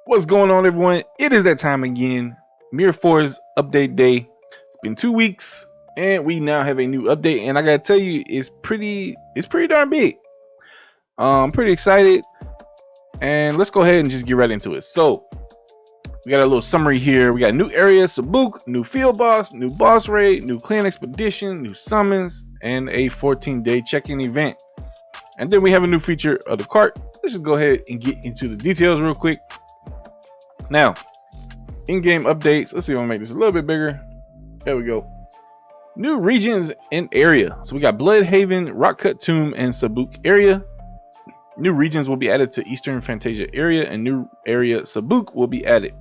What's going on, everyone? It is that time again. MIR4's update day. It's been 2 weeks, and we now have a new update. And I gotta tell you, it's pretty darn big. I'm pretty excited, and let's go ahead and just get right into it. So we got a little summary here. We got new area, Sabuk, new field boss, new boss raid, new clan expedition, new summons, and a 14-day check-in event. And then we have a new feature of the cart. Let's just go ahead and get into the details real quick. Now, in-game updates. Let's see if I can make this a little bit bigger. There we go. New regions and area. So we got Bloodhaven, Rockcut Tomb, and Sabuk area. New regions will be added to Eastern Fantasia area, and new area Sabuk will be added.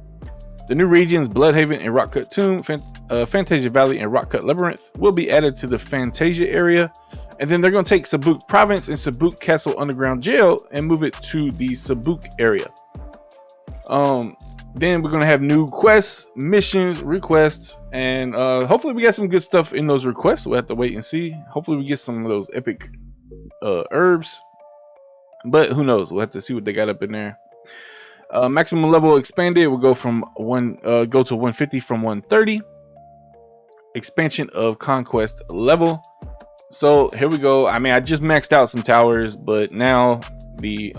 The new regions Bloodhaven and Rockcut Tomb, Fantasia Valley, and Rockcut Labyrinth will be added to the Fantasia area. And then they're going to take Sabuk Province and Sabuk Castle Underground Jail and move it to the Sabuk area. Then we're gonna have new quests, missions, requests, and hopefully we got some good stuff in those requests. We'll have to wait and see. Hopefully we get some of those epic herbs, but who knows? We'll have to see what they got up in there. Maximum level expanded will go from go to 150 from 130. Expansion of conquest level. So here we go. I mean, I just maxed out some towers, but now the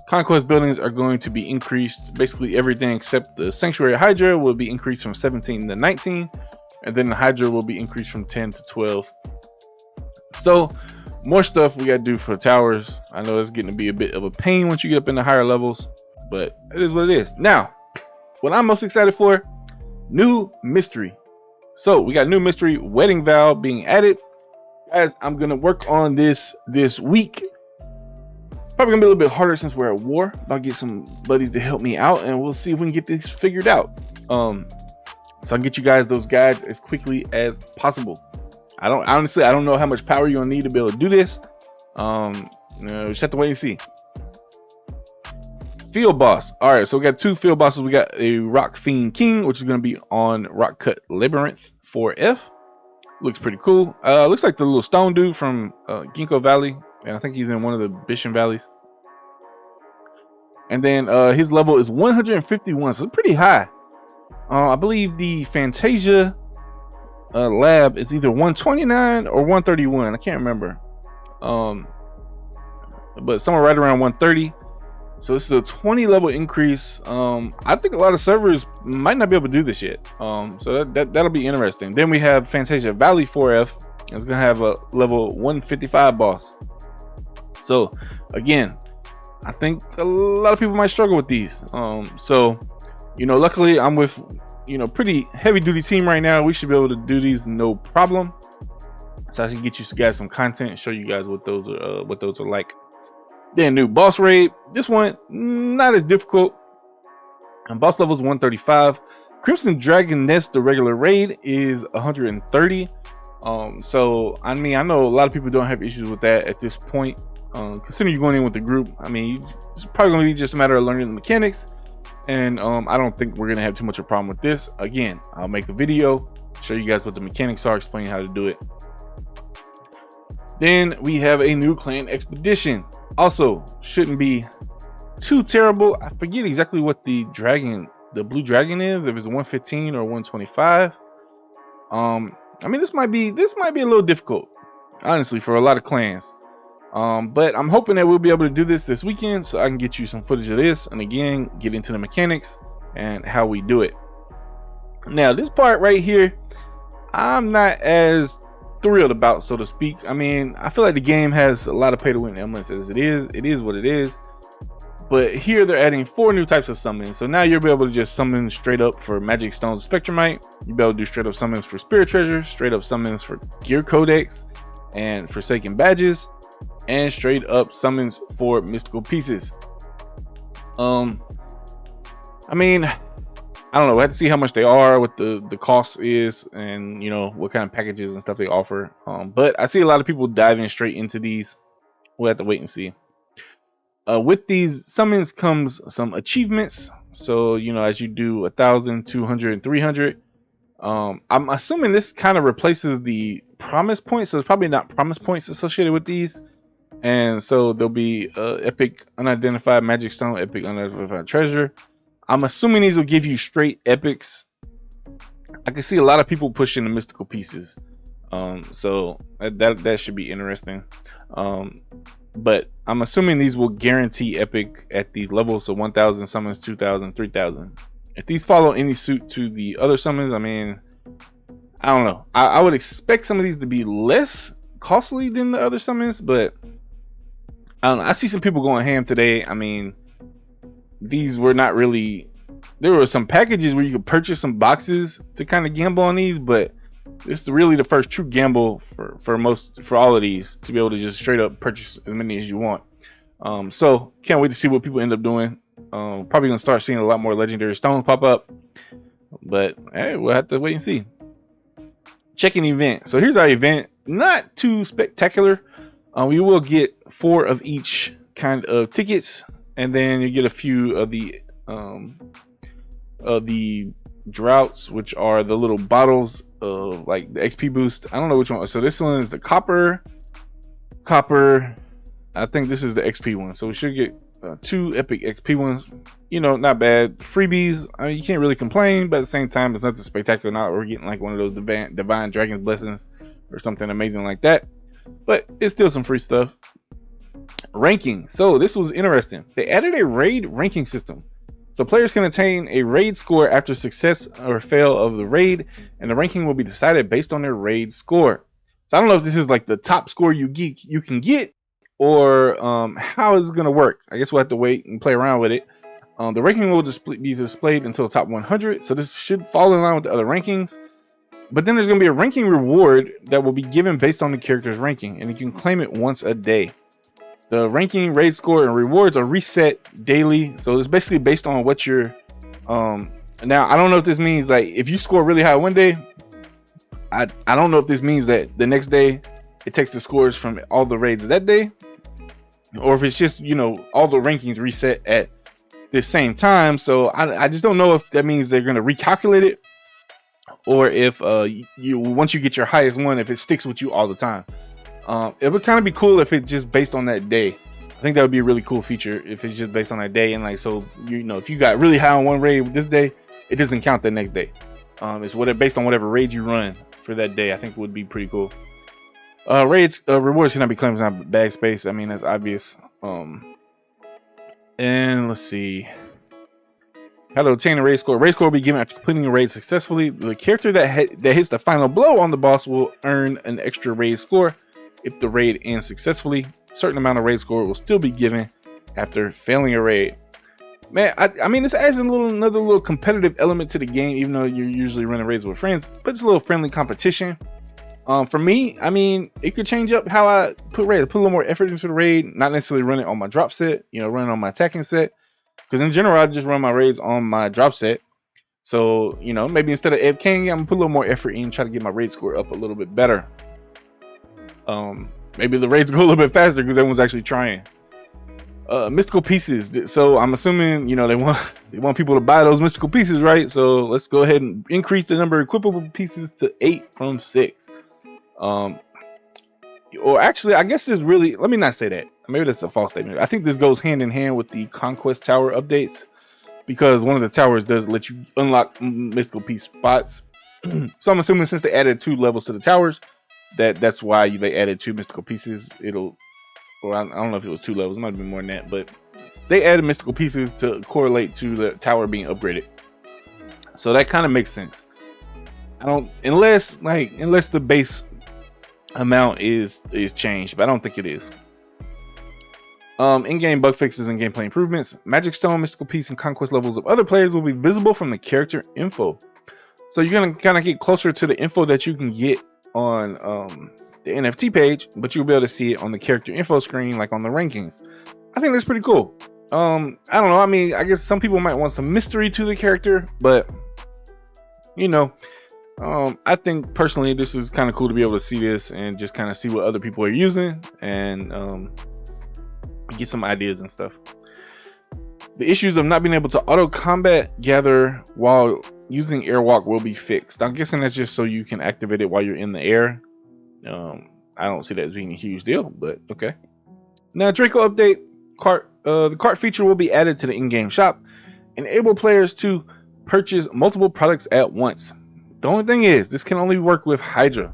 conquest buildings are going to be increased. Basically everything except the sanctuary hydra will be increased from 17 to 19, and then the hydra will be increased from 10 to 12. So more stuff we got to do for towers. I know it's getting to be a bit of a pain once you get up in the higher levels, but it is what it is. Now, what I'm most excited for, new mystery. So we got new mystery wedding vow being added. Guys, I'm gonna work on this week. Probably gonna be a little bit harder since we're at war. I'll get some buddies to help me out, and we'll see if we can get this figured out. So I'll get you guys those guides as quickly as possible. I don't know how much power you're gonna need to be able to do this. Just have to wait and see. Field boss. All right, so we got two field bosses. We got a Rock Fiend King, which is gonna be on Rockcut Labyrinth 4F. Looks pretty cool. Looks like the little stone dude from Ginkgo Valley, and I think he's in one of the Bishan valleys. And then his level is 151, so pretty high. I believe the Fantasia lab is either 129 or 131. I can't remember. But somewhere right around 130. So this is a 20 level increase. I think a lot of servers might not be able to do this yet. So that'll be interesting. Then we have Fantasia Valley 4F. It's gonna have a level 155 boss. So again, I think a lot of people might struggle with these. So luckily I'm with pretty heavy duty team right now. We should be able to do these no problem. So I can get you guys some content and show you guys what those are like. Then new boss raid. This one not as difficult. And boss level is 135. Crimson Dragon Nest, the regular raid, is 130. So I mean, I know a lot of people don't have issues with that at this point. Considering you're going in with the group, I mean, it's probably going to be just a matter of learning the mechanics. And I don't think we're going to have too much of a problem with this. Again, I'll make a video, show you guys what the mechanics are, explain how to do it. Then we have a new clan expedition. Also, shouldn't be too terrible. I forget exactly what the blue dragon is, if it's 115 or 125. I mean, this might be a little difficult, honestly, for a lot of clans. But I'm hoping that we'll be able to do this weekend, so I can get you some footage of this, and again, get into the mechanics and how we do it. Now, this part right here, I'm not as thrilled about, so to speak. I mean, I feel like the game has a lot of pay to win elements as it is what it is. But here they're adding 4 new types of summons. So now you'll be able to just summon straight up for Magic Stones Spectrumite. You'll be able to do straight up summons for Spirit Treasure, straight up summons for Gear Codex and Forsaken Badges, and straight up summons for Mystical Pieces. I mean, I don't know. We have to see how much they are, what the cost is, and what kind of packages and stuff they offer. But I see a lot of people diving straight into these. We'll have to wait and see. With these summons comes some achievements. So as you do 1,000, 200, and 300. I'm assuming this kind of replaces the promise points. So there's probably not promise points associated with these. And so there'll be epic unidentified magic stone, epic unidentified treasure. I'm assuming these will give you straight epics. I can see a lot of people pushing the mystical pieces, so that should be interesting. But I'm assuming these will guarantee epic at these levels, so 1000 summons, 2000, 3000. If these follow any suit to the other summons, I mean, I don't know. I would expect some of these to be less costly than the other summons, but I don't know. I see some people going ham today. I mean, these were not really. There were some packages where you could purchase some boxes to kind of gamble on these, but this is really the first true gamble for all of these, to be able to just straight up purchase as many as you want. So can't wait to see what people end up doing. Probably gonna start seeing a lot more legendary stones pop up, but hey, we'll have to wait and see. Checking event. So here's our event. Not too spectacular. You will get 4 of each kind of tickets, and then you get a few of the droughts, which are the little bottles of like the XP boost. I don't know which one. So this one is the copper. I think this is the XP one. So we should get 2 epic XP ones. You know, not bad. Freebies. I mean, you can't really complain, but at the same time, it's nothing spectacular. Not we're getting like one of those divine dragon's blessings or something amazing like that. But it's still some free stuff. Ranking. So this was interesting. They added a raid ranking system. So players can attain a raid score after success or fail of the raid, and the ranking will be decided based on their raid score. So I don't know if this is like the top score you can get, or how is it going to work. I guess we'll have to wait and play around with it. The ranking will be displayed until the top 100, so this should fall in line with the other rankings. But then there's going to be a ranking reward that will be given based on the character's ranking, and you can claim it once a day. The ranking, raid score, and rewards are reset daily, so it's basically based on what you're. Now I don't know if this means like if you score really high one day, I don't know if this means that the next day it takes the scores from all the raids that day, or if it's just, you know, all the rankings reset at the same time. So I just don't know if that means they're going to recalculate it, or if you once you get your highest one, if it sticks with you all the time. It would kind of be cool if it just based on that day. I think that would be a really cool feature if it's just based on that day, and like, so you know, if you got really high on one raid this day, it doesn't count the next day. It's based on whatever raid you run for that day. I think would be pretty cool. Rewards cannot be claimed as not bag space. I mean, that's obvious. And let's see. How to obtain a raid score. Raid score will be given after completing a raid successfully. The character that hits the final blow on the boss will earn an extra raid score. If the raid ends successfully, a certain amount of raid score will still be given after failing a raid. Man, I mean, this adds another little competitive element to the game, even though you're usually running raids with friends, but it's a little friendly competition. For me, I mean, it could change up how I put raid. Put a little more effort into the raid, not necessarily run it on my drop set, you know, run it on my attacking set. Because in general, I just run my raids on my drop set. So, you know, maybe instead of AFKing, I'm gonna put a little more effort in, try to get my raid score up a little bit better. Maybe the raids go a little bit faster because everyone's actually trying. Mystical pieces. So I'm assuming, you know, they want people to buy those mystical pieces, right? So let's go ahead and increase the number of equipable pieces to 8 from 6. Or actually, I guess this really, let me not say that. Maybe that's a false statement. I think this goes hand in hand with the Conquest Tower updates, because one of the towers does let you unlock mystical piece spots. So I'm assuming since they added 2 levels to the towers, that's why they added 2 mystical pieces. I don't know if it was 2 levels, it might have been more than that, but they added mystical pieces to correlate to the tower being upgraded. So that kind of makes sense. Unless the base amount is changed, but I don't think it is. In-game bug fixes and gameplay improvements. Magic Stone, mystical piece, and conquest levels of other players will be visible from the character info. So you're gonna kind of get closer to the info that you can get on the NFT page, but you'll be able to see it on the character info screen, like on the rankings. I think that's pretty cool. I don't know. I mean, I guess some people might want some mystery to the character, but you know, I think personally this is kind of cool to be able to see this and just kind of see what other people are using and get some ideas and stuff. The issues of not being able to auto combat gather while using airwalk will be fixed. I'm guessing that's just so you can activate it while you're in the air. I don't see that as being a huge deal, but okay. Now, Draco update. The cart feature will be added to the in-game shop. enable players to purchase multiple products at once. The only thing is, this can only work with Hydra.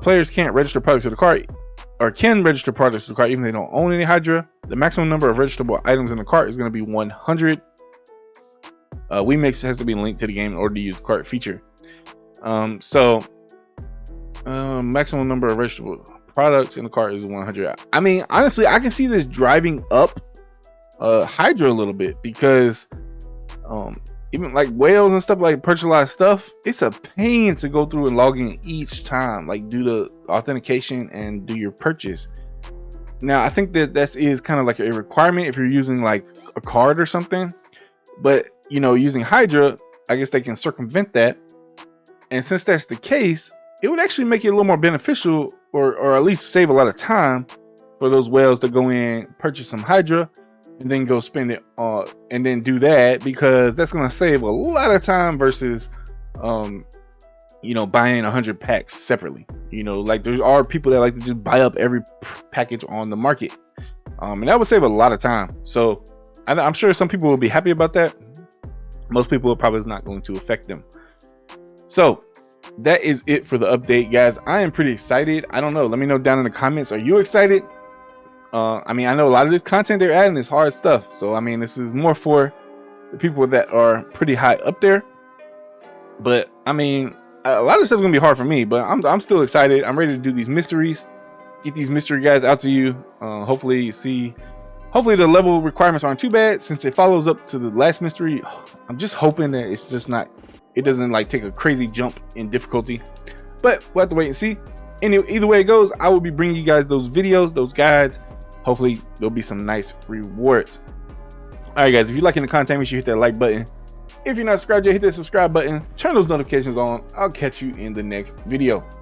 Players can't register products to the cart, or can register products to the cart even if they don't own any Hydra. The maximum number of registerable items in the cart is going to be 100. WeMix has to be linked to the game in order to use the cart feature. Maximum number of registerable products in the cart is 100. I mean, honestly, I can see this driving up Hydra a little bit, because even like whales and stuff, like purchase a lot of stuff, it's a pain to go through and log in each time, like do the authentication and do your purchase. Now I think that is kind of like a requirement if you're using like a card or something, but you know, using Hydra, I guess they can circumvent that. And since that's the case, it would actually make it a little more beneficial, or at least save a lot of time for those whales to go in, purchase some Hydra, and then go spend it and then do that, because that's going to save a lot of time versus you know, buying 100 packs separately. You know, like there are people that like to just buy up every package on the market, and that would save a lot of time. So I'm sure some people will be happy about that. Most people probably is not going to affect them. So that is it for the update, guys. I am pretty excited. I don't know, let me know down in the comments, are you excited? I mean, I know a lot of this content they're adding is hard stuff, so I mean, this is more for the people that are pretty high up there. But I mean, a lot of stuff is gonna be hard for me, but I'm still excited. I'm ready to do these mysteries, get these mystery guys out to you. Hopefully the level requirements aren't too bad, since it follows up to the last mystery. I'm just hoping that it's just not, it doesn't like take a crazy jump in difficulty, but we'll have to wait and see. Anyway, either way it goes, I will be bringing you guys those videos, those guides. Hopefully there'll be some nice rewards. All right, guys, if you're liking the content, make sure you hit that like button. If you're not subscribed yet, hit that subscribe button, turn those notifications on. I'll catch you in the next video.